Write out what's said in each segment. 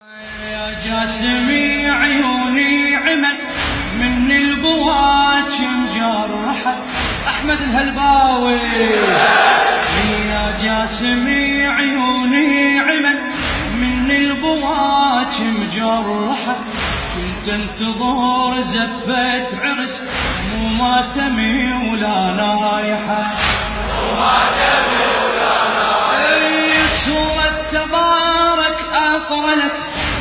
يا جاسمي عيوني عمل من البواج مجرحة أحمد الهلباوي. يا جاسمي عيوني عمل من البواج مجرحة كنت انتظر زفة عرس مو ماتمي ولا نايحة سورة تبارك أقرأ لك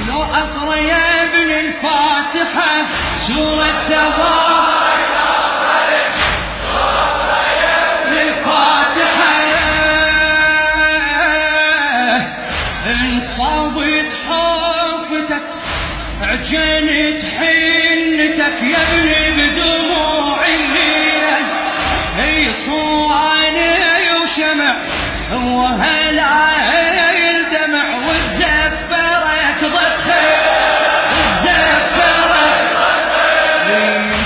لو أقرأ يا ابن الفاتحة سورة تبارك أقرأ لك لو أقرأ يا ابن الفاتحة إن صابت حوفتك عجنت حنتك يا ابني بدموع الليل هي صواني وشمع هو هالعيل دمع والزفرك ضخم الزفرك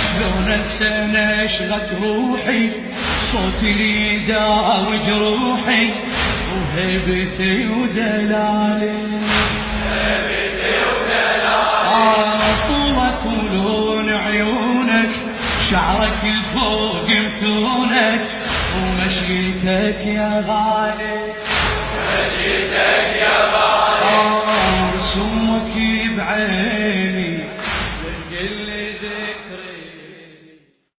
شلون انسى نشغت روحي صوتي لي داوي جروحي وهيبتي ودلالي طولك ولون عيونك شعرك فوق متونك ومشيتك يا غالي